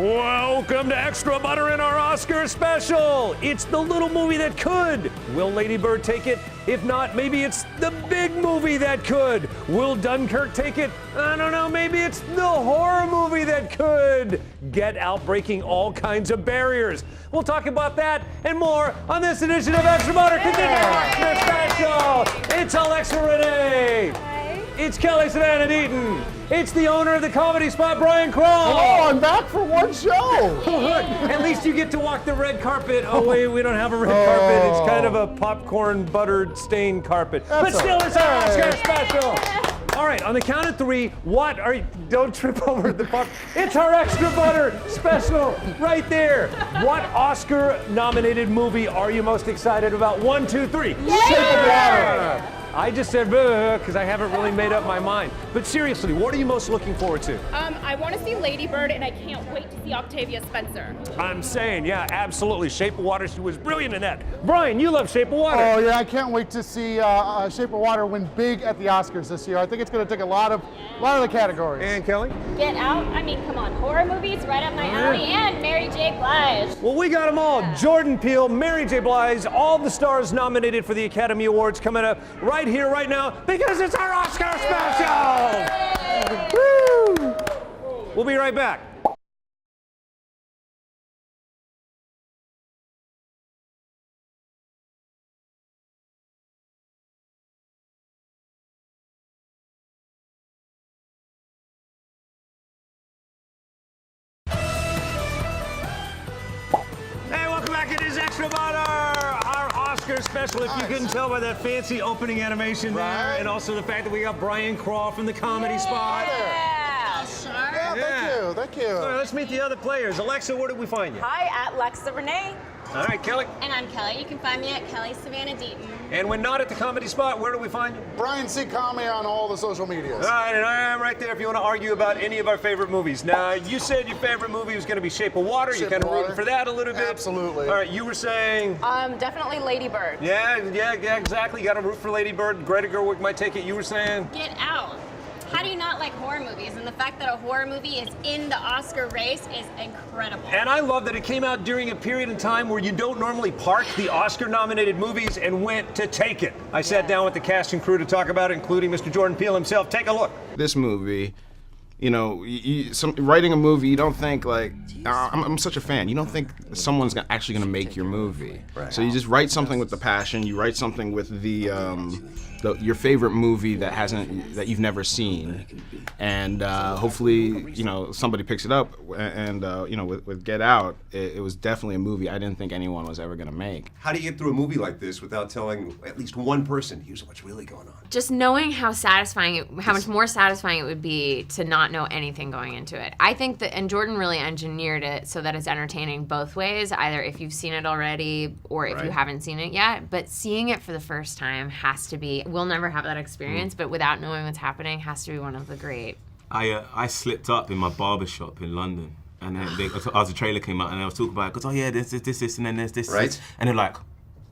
Welcome to Extra Butter in our Oscar special. It's the little movie that could. Will Lady Bird take it? If not, maybe it's the big movie that could. Will Dunkirk take it? I don't know, maybe it's the horror movie that could. Get Out breaking all kinds of barriers. We'll talk about that and more on this edition of Extra Butter. Continue Oscar special. It's Alexa Renee. It's Kelly Savannah Deaton. It's the owner of the Comedy Spot, Brian Crawl. Hello, I'm back for one show. At least you get to walk the red carpet. Oh wait, we don't have a red carpet. It's kind of a popcorn buttered stained carpet. But still, it's our Oscar special. All right, on the count of three, what are you? Don't trip over the pop. It's our Extra Butter special right there. What Oscar-nominated movie are you most excited about? 1, 2, 3. Shape of Water. I just said because I haven't really made up my mind. But seriously, what are you most looking forward to? I want to see Lady Bird, and I can't wait to see Octavia Spencer. I'm saying, yeah, absolutely. Shape of Water, she was brilliant in that. Brian, you love Shape of Water. Oh yeah, I can't wait to see Shape of Water win big at the Oscars this year. I think it's going to take a lot of the categories. And Kelly? Get Out. I mean, come on, horror movies right up my alley, and Mary J. Blige. Well, we got them all. Jordan Peele, Mary J. Blige, all the stars nominated for the Academy Awards coming up right here, right now, because it's our Oscar special! Woo! We'll be right back. Hey, welcome back. It is Extra Butter, our Oscar special. If you couldn't tell by that fancy opening animation there, and also the fact that we got Brian Crawl from the Comedy Spot. Yeah, sure. Yeah, thank you. All right, let's meet the other players. Alexa, where did we find you? Hi, at Alexa Renee. All right, Kelly. And I'm Kelly. You can find me at Kelly Savannah Deaton. And when not at the Comedy Spot, where do we find you? Brian C. Comedy on all the social medias. All right, and I am right there if you want to argue about any of our favorite movies. Now, you said your favorite movie was going to be Shape of Water. You're kind of rooting for that a little bit. Absolutely. All right, you were saying? Definitely Lady Bird. Yeah, exactly. You got to root for Lady Bird. Greta Gerwig might take it. You were saying? Get Out. How do you not like horror movies? And the fact that a horror movie is in the Oscar race is incredible. And I love that it came out during a period in time where you don't normally park the Oscar-nominated movies and went to take it. I sat down with the cast and crew to talk about it, including Mr. Jordan Peele himself. Take a look. This movie, you know, writing a movie, you don't think like, I'm such a fan. You don't think someone's actually going to make your movie. Right. So you just write something with the passion. You write something with your favorite movie that you've never seen, and hopefully, you know, somebody picks it up. And you know, with Get Out, it was definitely a movie I didn't think anyone was ever going to make. How do you get through a movie like this without telling at least one person, here's what's really going on? Just knowing how how much more satisfying it would be to not know anything going into it. I think that, and Jordan really engineered it so that it's entertaining both ways, either if you've seen it already or if you haven't seen it yet. But seeing it for the first time has to be, we'll never have that experience, but without knowing what's happening, has to be one of the great. I slipped up in my barber shop in London, and then as the trailer came out, and I was talking about it, because, oh yeah, there's this, and then there's this. Right. And they're like,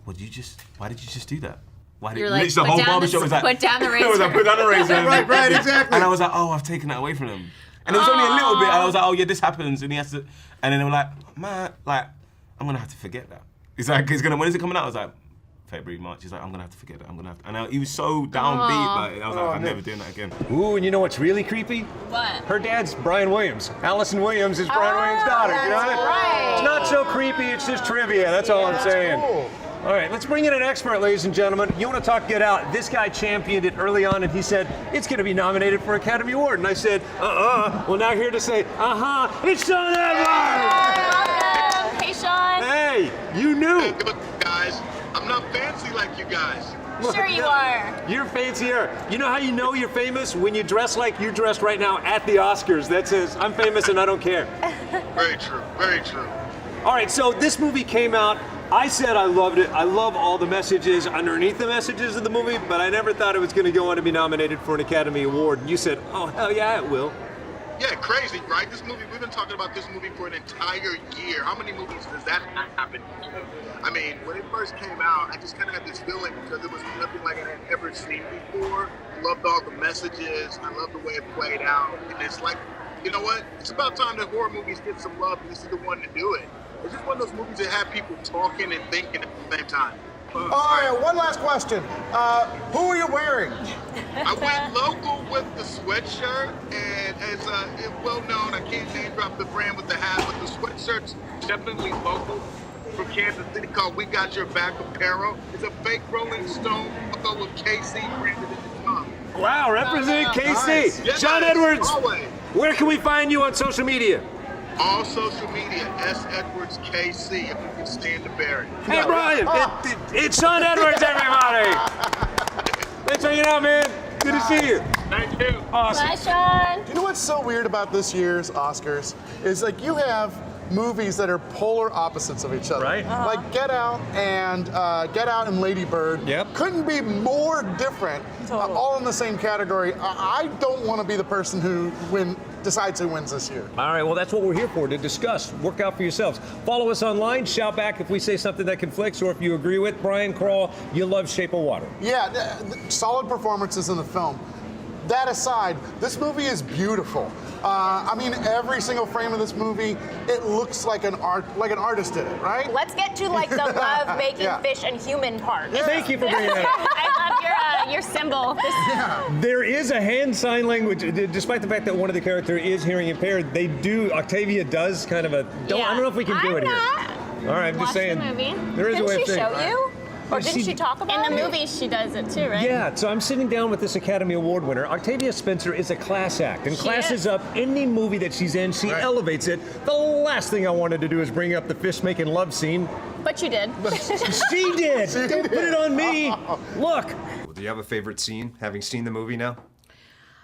why did you just do that? Why did You're like, the whole barbershop was like, put down the razor. It was like, put down the razor. right, exactly. And I was like, oh, I've taken that away from him. And it was only a little bit, and I was like, oh yeah, this happens, and he has to, and then they were like, man, like, I'm gonna have to forget that. He's like, when is it coming out? I was like, February, March. He's like, I'm gonna have to forget that. And he was so downbeat, like, I was like, I'm never doing that again. Ooh, and you know what's really creepy? What? Her dad's Brian Williams. Allison Williams is Brian Williams' daughter. You know what? right. It's not so creepy, it's just trivia. That's all I'm saying. Cool. All right, let's bring in an expert, ladies and gentlemen. You want to talk Get Out? This guy championed it early on, and he said, it's going to be nominated for Academy Award. And I said, Well, now here to say, it's Sean Edwards! Hey, Sean. Hey, you knew. Hey, look, guys, I'm not fancy like you guys. Sure you are. You're fancier. You know how you know you're famous? When you dress like you're dressed right now at the Oscars. That says, I'm famous and I don't care. Very true, very true. All right, so this movie came out. I said I loved it. I love all the messages underneath the messages of the movie, but I never thought it was going to go on to be nominated for an Academy Award. And you said, oh, hell yeah, it will. Yeah, crazy, right? This movie, we've been talking about this movie for an entire year. How many movies does that happen? I mean, when it first came out, I just kind of had this feeling because it was nothing like I had ever seen before. I loved all the messages. I loved the way it played out. And it's like you know what? It's about time that horror movies get some love, and this is the one to do it. It's just one of those movies that have people talking and thinking at the same time. All right, one last question. Who are you wearing? I went local with the sweatshirt, and as it's well known, I can't name drop the brand with the hat, but the sweatshirt's definitely local from Kansas City called We Got Your Back Apparel. It's a fake Rolling Stone logo with KC branded in the top. Wow, represent KC. Nice. Yes, John Edwards, always. where can we find you on social media? All social media, S. Edwards KC, if you can stand to bear it. Hey, Brian, it's John Edwards, everybody. Thanks for hanging out, man. Good to see you. Thank you. Awesome. Bye, Sean. You know what's so weird about this year's Oscars is like you have movies that are polar opposites of each other. Right. Like Get Out and Lady Bird. Yep. Couldn't be more different. All in the same category. I don't want to be the person who decides who wins this year. All right, well, that's what we're here for, to discuss. Work out for yourselves. Follow us online. Shout back if we say something that conflicts or if you agree with. Brian Crawl, you love Shape of Water. Yeah, solid performances in the film. That aside, this movie is beautiful. I mean, every single frame of this movie, it looks like an artist did it, right? Let's get to like the love making Yeah. fish and human part. Thank you for bringing that up. I love your symbol. There is a hand sign language, despite the fact that one of the characters is hearing impaired. They do, Octavia does kind of a, I don't know if we can do it here. All right, I'm just Watch the saying. movie. There is a way Didn't of she saying. show you? Or didn't she talk about In the it? movie, she does it too, right? Yeah, so I'm sitting down with this Academy Award winner. Octavia Spencer is a class act and classes up any movie that she's in. She elevates it. The last thing I wanted to do is bring up the fish making love scene. But you did. She did. Don't put it on me. Look. Do you have a favorite scene, having seen the movie now?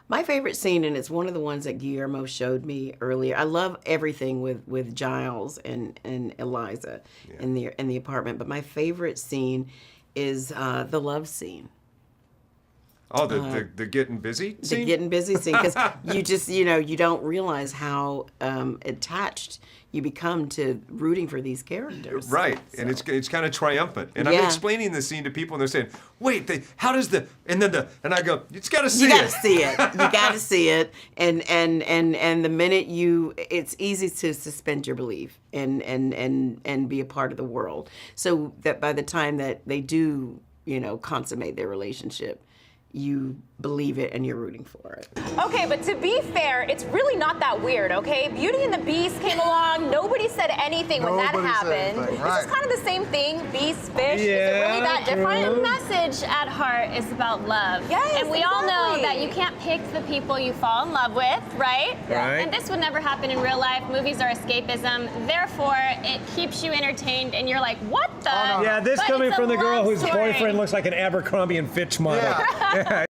My favorite scene, and it's one of the ones that Guillermo showed me earlier. I love everything with Giles and Eliza in the apartment, but my favorite scene is the love scene. Oh, the getting busy scene? The getting busy scene, because you just, you don't realize how attached you become to rooting for these characters. Right, so. And it's kind of triumphant. And I'm explaining the scene to people, and they're saying, "Wait, how does the?" And then and I go, "You just got to see it. You got to see it. You got to see it." And the minute it's easy to suspend your belief and be a part of the world. So that by the time that they do, consummate their relationship, you believe it and you're rooting for it. Okay, but to be fair, it's really not that weird, okay? Beauty and the Beast came along. Nobody said anything when that happened. This is kind of the same thing. Beast, fish. Is it really that different? The message at heart is about love. Yes, and we all know that you can't pick the people you fall in love with, right? Right. And this would never happen in real life. Movies are escapism. Therefore, it keeps you entertained and you're like, what the? Yeah, this But coming it's a from the girl love whose story. boyfriend looks like an Abercrombie and Fitch model. Yeah.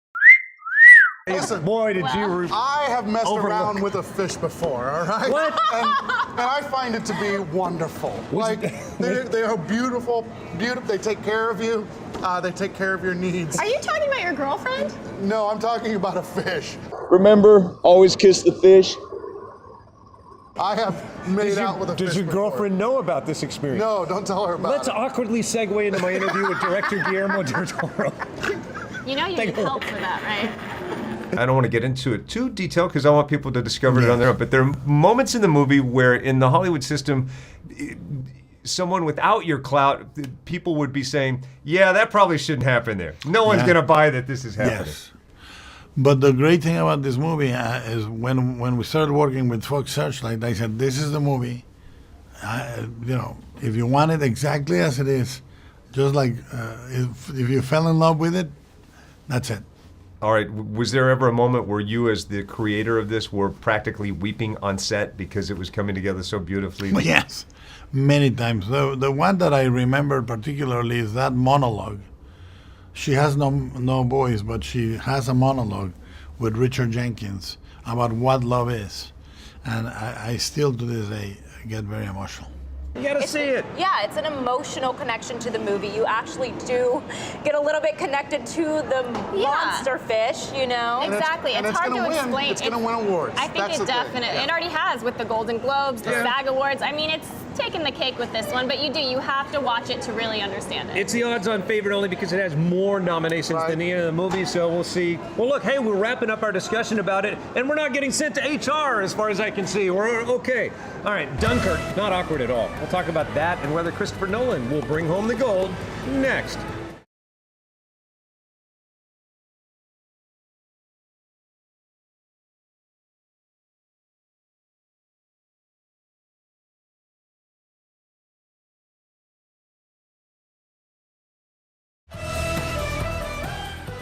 Listen, boy, did you. I have messed around with a fish before, all right? What? And I find it to be wonderful. Like, they are beautiful. They take care of you. They take care of your needs. Are you talking about your girlfriend? No, I'm talking about a fish. Remember, always kiss the fish. I have made out with a fish Does your before. girlfriend know about this experience? No, don't tell her about Let's it. awkwardly segue into my interview with director Guillermo del Toro. You know you need help for that, right? I don't want to get into it too detailed because I want people to discover it on their own. But there are moments in the movie where, in the Hollywood system, someone without your clout, people would be saying, "Yeah, that probably shouldn't happen there. No one's going to buy that this is happening." Yes. But the great thing about this movie is when we started working with Fox Searchlight, I said, "This is the movie. If you want it exactly as it is, just like if you fell in love with it, that's it." All right. Was there ever a moment where you, as the creator of this, were practically weeping on set because it was coming together so beautifully? Yes, many times. The one that I remember particularly is that monologue. She has no voice, but she has a monologue with Richard Jenkins about what love is. And I still, to this day, get very emotional. You gotta see it. Yeah, it's an emotional connection to the movie. You actually do get a little bit connected to the monster fish, Exactly. It's hard to explain. It's going to win awards. I think it definitely. It already has with the Golden Globes, the SAG Awards. I mean, taking the cake with this one, but you have to watch it to really understand it. It's the odds-on favorite only because it has more nominations than the end of the movie, so we'll see. Well, look, hey, we're wrapping up our discussion about it, and we're not getting sent to HR as far as I can see. We're okay. All right, Dunkirk, not awkward at all. We'll talk about that and whether Christopher Nolan will bring home the gold next.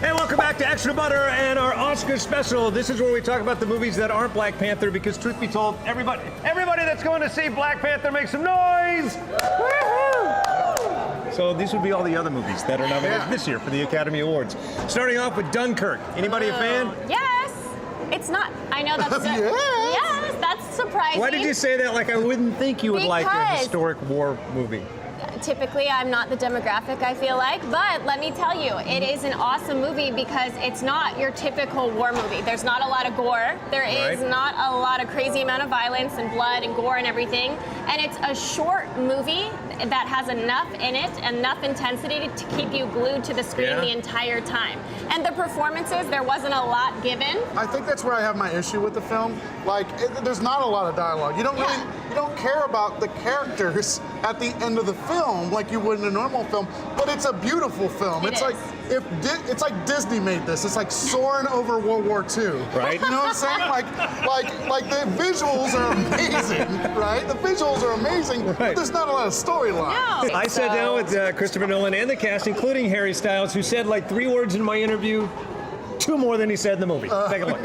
Hey, welcome back to Extra Butter and our Oscar special. This is where we talk about the movies that aren't Black Panther because, truth be told, everybody that's going to see Black Panther, make some noise! Woo-hoo! So these would be all the other movies that are nominated this year for the Academy Awards. Starting off with Dunkirk. Anybody a fan? Yes. It's not. I know that's yes, that's surprising. Why did you say that like I wouldn't think you would like a historic war movie? Typically, I'm not the demographic, I feel like, but let me tell you, it is an awesome movie because it's not your typical war movie. There's not a lot of gore. There is not a lot of crazy amount of violence and blood and gore and everything. And it's a short movie that has enough in it, enough intensity to keep you glued to the screen the entire time. And the performances, there wasn't a lot given. I think that's where I have my issue with the film. Like, there's not a lot of dialogue. You don't really, you don't care about the characters at the end of the film like you would in a normal film, but it's a beautiful film. It's like it's like Disney made this. It's like soaring over World War II. Right. You know what I'm saying? Like the visuals are amazing, right? The visuals are amazing, but there's not a lot of storyline. I sat down with Christopher Nolan and the cast, including Harry Styles, who said like 3 words in my interview, 2 more than he said in the movie. Take a look.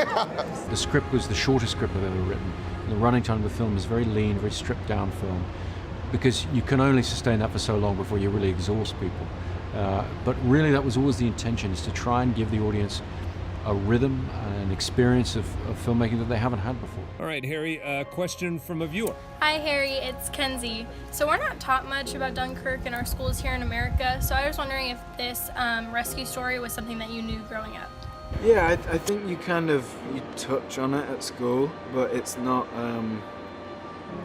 The script was the shortest script I've ever written. The running time of the film is very lean, very stripped down film, because you can only sustain that for so long before you really exhaust people. But really that was always the intention, is to try and give the audience a rhythm and an experience of filmmaking that they haven't had before. All right, Harry, a question from a viewer. Hi Harry, it's Kenzie. So we're not taught much about Dunkirk in our schools here in America, so I was wondering if this rescue story was something that you knew growing up. Yeah, I think you touch on it at school, but it's not,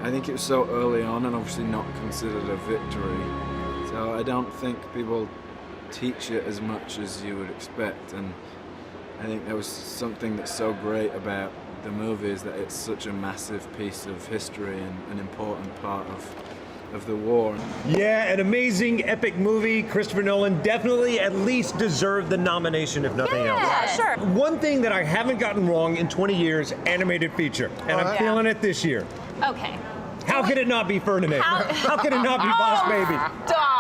I think it was so early on and obviously not considered a victory. So I don't think people teach it as much as you would expect, and I think there was something that's so great about the movie is that it's such a massive piece of history and an important part of the war. Yeah, an amazing, epic movie. Christopher Nolan definitely at least deserved the nomination, if nothing else. Yeah, sure. One thing that I haven't gotten wrong in 20 years, animated feature. And I'm feeling it this year. Okay. How could it not be Ferdinand? How could it not be Boss Baby? Stop.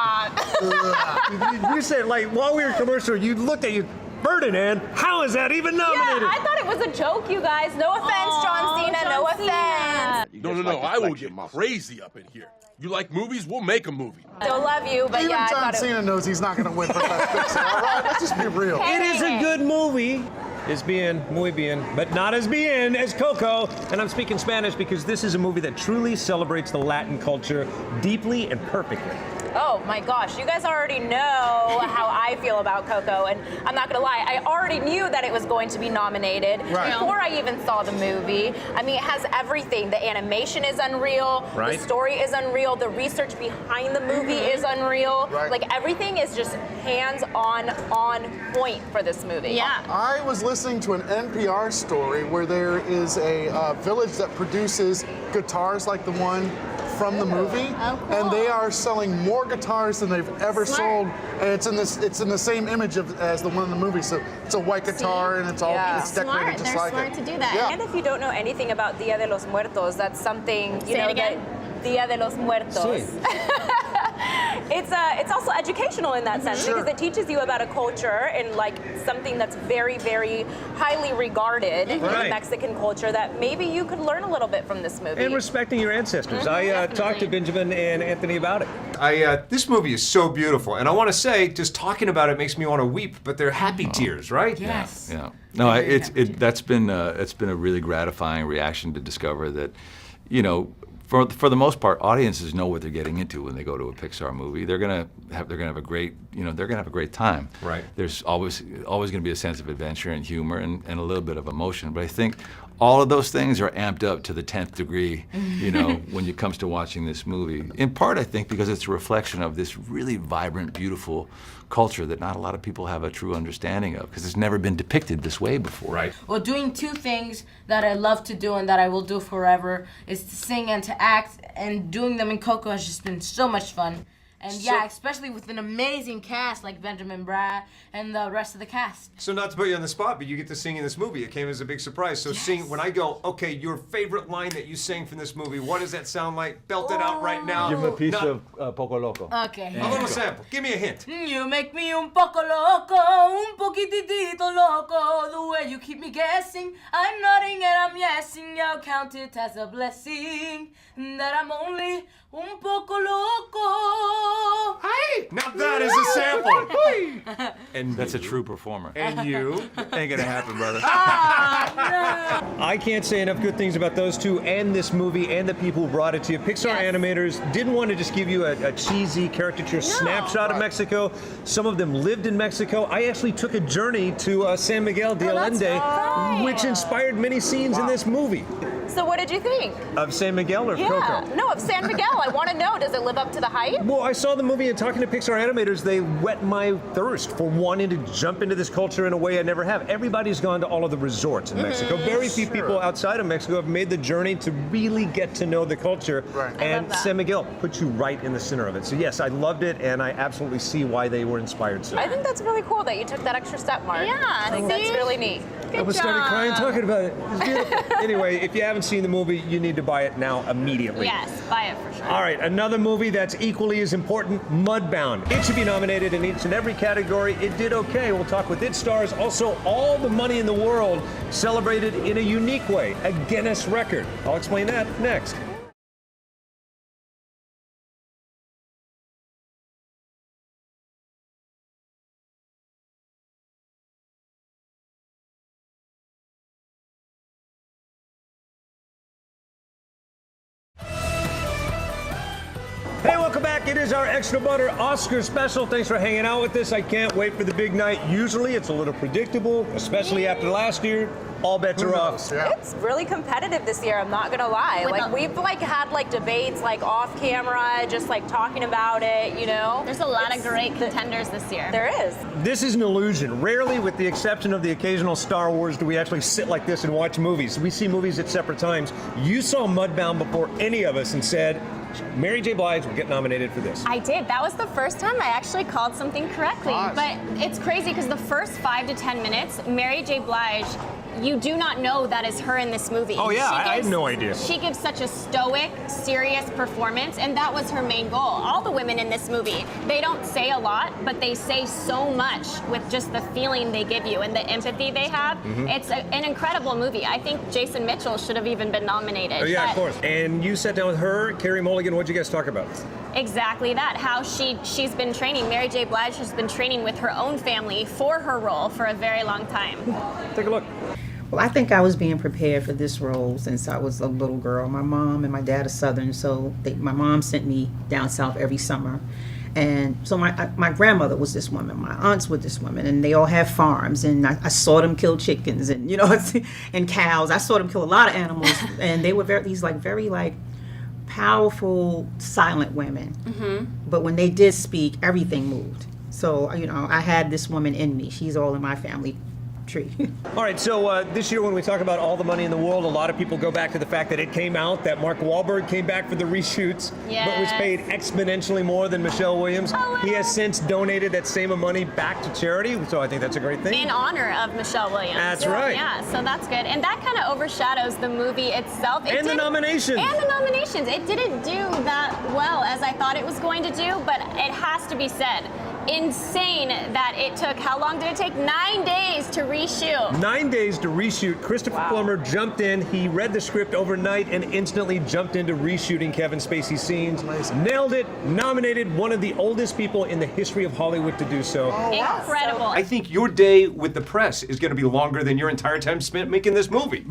You said, like, while we were commercial, you looked at you, Ferdinand, how is that even nominated? Yeah, I thought it was a joke, you guys. No offense, John Cena, no offense. No, I will get crazy up in here. You like movies? We'll make a movie. Still love you, but Even yeah, John Cena knows he's not going to win for Best Picture. All right, let's just be real. It is a good movie. Es bien, muy bien, but not as bien as Coco. And I'm speaking Spanish because this is a movie that truly celebrates the Latin culture deeply and perfectly. Oh my gosh, you guys already know how I feel about Coco, and I'm not gonna lie, I already knew that it was going to be nominated before I even saw the movie. I mean, it has everything. The animation is unreal, the story is unreal, the research behind the movie is unreal. Like, everything is just hands-on, on point for this movie. Yeah. I was listening to an NPR story where there is a village that produces guitars like the one from the movie, and they are selling more guitars than they've ever sold, and it's in the same image as the one in the movie. So it's a white guitar, and it's all it's decorated just like They're it. smart to do that. Yeah. And if you don't know anything about Dia de los Muertos, that's something, you know, that Dia de los Muertos. It's also educational in that sense because it teaches you about a culture and like something that's very, very highly regarded in Mexican culture that maybe you could learn a little bit from this movie. And respecting your ancestors. I talked to Benjamin and Anthony about it. This movie is so beautiful, and I want to say, just talking about it makes me want to weep, but they're happy tears, right? Yes. Yeah. No, that's been a really gratifying reaction to discover that, you know, for the most part, audiences know what they're getting into when they go to a Pixar movie. They're gonna have a great, they're gonna have a great time. Right. There's always gonna be a sense of adventure and humor and a little bit of emotion. But I think all of those things are amped up to the 10th degree, when it comes to watching this movie. In part, I think, because it's a reflection of this really vibrant, beautiful culture that not a lot of people have a true understanding of, because it's never been depicted this way before. Right. Well, doing two things that I love to do and that I will do forever is to sing and to act, and doing them in Coco has just been so much fun. And yeah, especially with an amazing cast like Benjamin Bratt and the rest of the cast. So not to put you on the spot, but you get to sing in this movie. It came as a big surprise. So sing, when I go, okay, your favorite line that you sang from this movie, what does that sound like? Belt it out right now. Give him a piece of Poco Loco. Okay. A little sample. Give me a hint. You make me un poco loco, un poquitito loco, the way you keep me guessing. I'm nodding and I'm yesing, I'll count it as a blessing, that I'm only un poco loco. Hey, now that is a sample. And that's a true performer. And you? Ain't gonna happen, brother. I can't say enough good things about those two and this movie and the people who brought it to you. Pixar animators didn't want to just give you a cheesy caricature snapshot of Mexico. Some of them lived in Mexico. I actually took a journey to San Miguel de Allende, which inspired many scenes in this movie. So what did you think? Of San Miguel or Coco? No, of San Miguel. I want to know, does it live up to the hype? Well, I saw the movie and talking to Pixar animators, they whet my thirst for wanting to jump into this culture in a way I never have. Everybody's gone to all of the resorts in Mexico. Very few people outside of Mexico have made the journey to really get to know the culture. Right. And San Miguel puts you right in the center of it. So yes, I loved it, and I absolutely see why they were inspired so. I think that's really cool that you took that extra step, Mark. Yeah, I think that's really neat. I almost started crying talking about it. It's beautiful. Anyway, if you haven't seen the movie, you need to buy it now immediately. Yes, buy it for sure. All right, another movie that's equally as important, Mudbound. It should be nominated in each and every category. It did okay. We'll talk with its stars. Also, all the money in the world celebrated in a unique way, a Guinness record. I'll explain that next. Hey, welcome back. It is our Extra Butter Oscar special. Thanks for hanging out with us. I can't wait for the big night. Usually it's a little predictable, especially after last year. All bets are off. It's really competitive this year, I'm not gonna lie. We've had debates off camera, just talking about it, There's a lot of great contenders this year. There is. This is an illusion. Rarely, with the exception of the occasional Star Wars, do we actually sit like this and watch movies. We see movies at separate times. You saw Mudbound before any of us and said, Mary J. Blige will get nominated for this. I did. That was the first time I actually called something correctly. Nice. But it's crazy because the first 5 to 10 minutes, Mary J. Blige, you do not know that is her in this movie. Oh yeah, I had no idea. She gives such a stoic, serious performance, and that was her main goal. All the women in this movie, they don't say a lot, but they say so much with just the feeling they give you and the empathy they have. It's an incredible movie. I think Jason Mitchell should have even been nominated. Oh yeah, of course. And you sat down with her, Carey Mulligan. What'd you guys talk about? Exactly that. How she's been training. Mary J. Blige has been training with her own family for her role for a very long time. Take a look. Well, I think I was being prepared for this role since I was a little girl. My mom and my dad are Southern, so my mom sent me down south every summer. And so my grandmother was this woman, my aunts were this woman, and they all have farms, and I saw them kill chickens and and cows. I saw them kill a lot of animals, and they were very powerful, silent women. But when they did speak, everything moved. So I had this woman in me. She's all in my family tree. All right, so this year when we talk about all the money in the world, a lot of people go back to the fact that it came out that Mark Wahlberg came back for the reshoots, but was paid exponentially more than Michelle Williams. He has since donated that same money back to charity, so I think that's a great thing. In honor of Michelle Williams. That's right. Yeah, so that's good. And that kind of overshadows the movie itself. And the nominations. And the nominations. It didn't do that well as I thought it was going to do, but it has to be said. insane that it took, how long did it take? 9 days to reshoot. 9 days to reshoot. Christopher Plummer jumped in. He read the script overnight and instantly jumped into reshooting Kevin Spacey scenes. Nailed it. Nominated, one of the oldest people in the history of Hollywood to do so. Incredible. I think your day with the press is going to be longer than your entire time spent making this movie.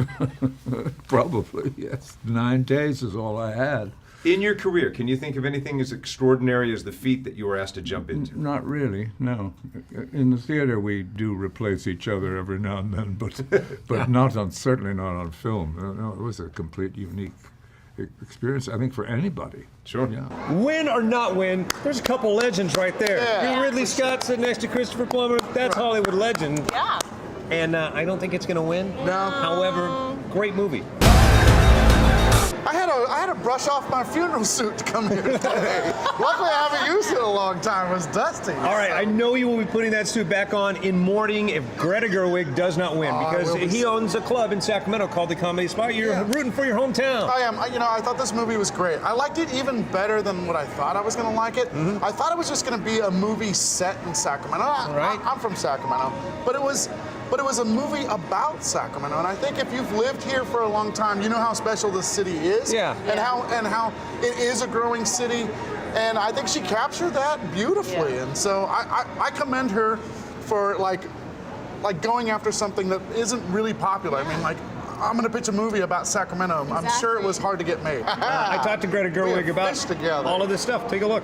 Probably, yes. 9 days is all I had. In your career, can you think of anything as extraordinary as the feat that you were asked to jump into? Not really, no. In the theater, we do replace each other every now and then, but not on, certainly not on film. No, it was a complete unique experience, I think, for anybody. Sure. Yeah. Win or not win, there's a couple legends right there. Yeah. You're Ridley Scott sitting next to Christopher Plummer. That's Hollywood legend. Yeah. And I don't think it's going to win. No. However, great movie. I had to brush off my funeral suit to come here today. Luckily, I haven't used it in a long time. It was dusty. All right, I know you will be putting that suit back on in mourning if Greta Gerwig does not win, because he owns a club in Sacramento called the Comedy Spot. You're rooting for your hometown. I am. I thought this movie was great. I liked it even better than what I thought I was going to like it. Mm-hmm. I thought it was just going to be a movie set in Sacramento. I'm from Sacramento, but it was a movie about Sacramento, and I think if you've lived here for a long time, you know how special this city is, and how it is a growing city, and I think she captured that beautifully, and so I commend her for like going after something that isn't really popular. I mean, like, I'm going to pitch a movie about Sacramento. I'm sure it was hard to get made. I talked to Greta Gerwig about all of this stuff. Take a look.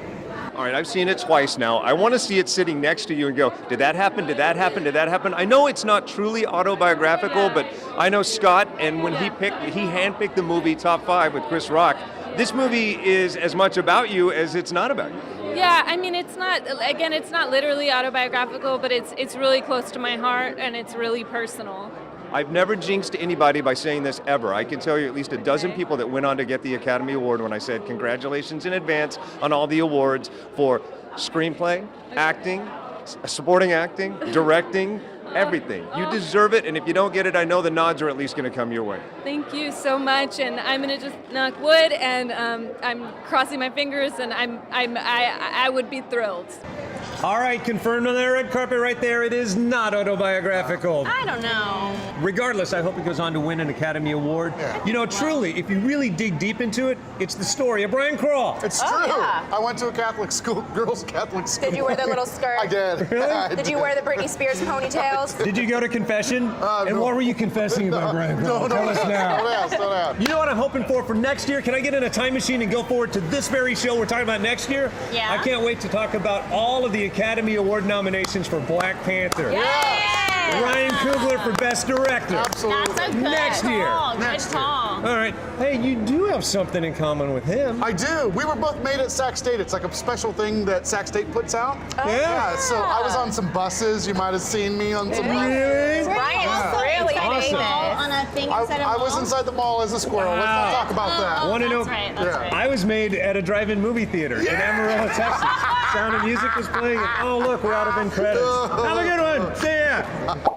All right, I've seen it twice now. I want to see it sitting next to you and go, did that happen? Did that happen? Did that happen? I know it's not truly autobiographical, but I know Scott, and when he handpicked the movie Top 5 with Chris Rock, this movie is as much about you as it's not about you. Yeah, I mean, it's not literally autobiographical, but it's really close to my heart, and it's really personal. I've never jinxed anybody by saying this ever. I can tell you at least a dozen people that went on to get the Academy Award when I said congratulations in advance on all the awards for screenplay, acting, supporting acting, directing, everything. You deserve it, and if you don't get it, I know the nods are at least going to come your way. Thank you so much, and I'm gonna just knock wood, and I'm crossing my fingers, and I would be thrilled. All right, confirmed on that red carpet right there. It is not autobiographical. I don't know. Regardless, I hope it goes on to win an Academy Award. Yeah. You know, truly, if you really dig deep into it, it's the story of Brian Crawl. It's true. Yeah. I went to a Catholic school, girls' Catholic school. Did you wear the little skirt? I did. Really? Did you wear the Britney Spears ponytails? Did you go to confession? And what were you confessing about Brian Crawl? No, Tell us now. Don't ask. You know what I'm hoping for next year? Can I get in a time machine and go forward to this very show we're talking about next year? Yeah. I can't wait to talk about all of the Academy Award nominations for Black Panther. Yes. Ryan Coogler for Best Director. Absolutely. That's a good Next year. call. Next Good year. call. All right. Hey, you do have something in common with him. I do. We were both made at Sac State. It's like a special thing that Sac State puts out. Yeah? So I was on some buses. You might have seen me on some buses. Really? Brian's really famous. On a thing inside I was inside the mall as a squirrel. Let's not talk about that. Want to know? That's right. I was made at a drive-in movie theater in Amarillo, Texas. Sound of Music was playing. And, oh, look, we're out of end credits. Have a good one. See ya.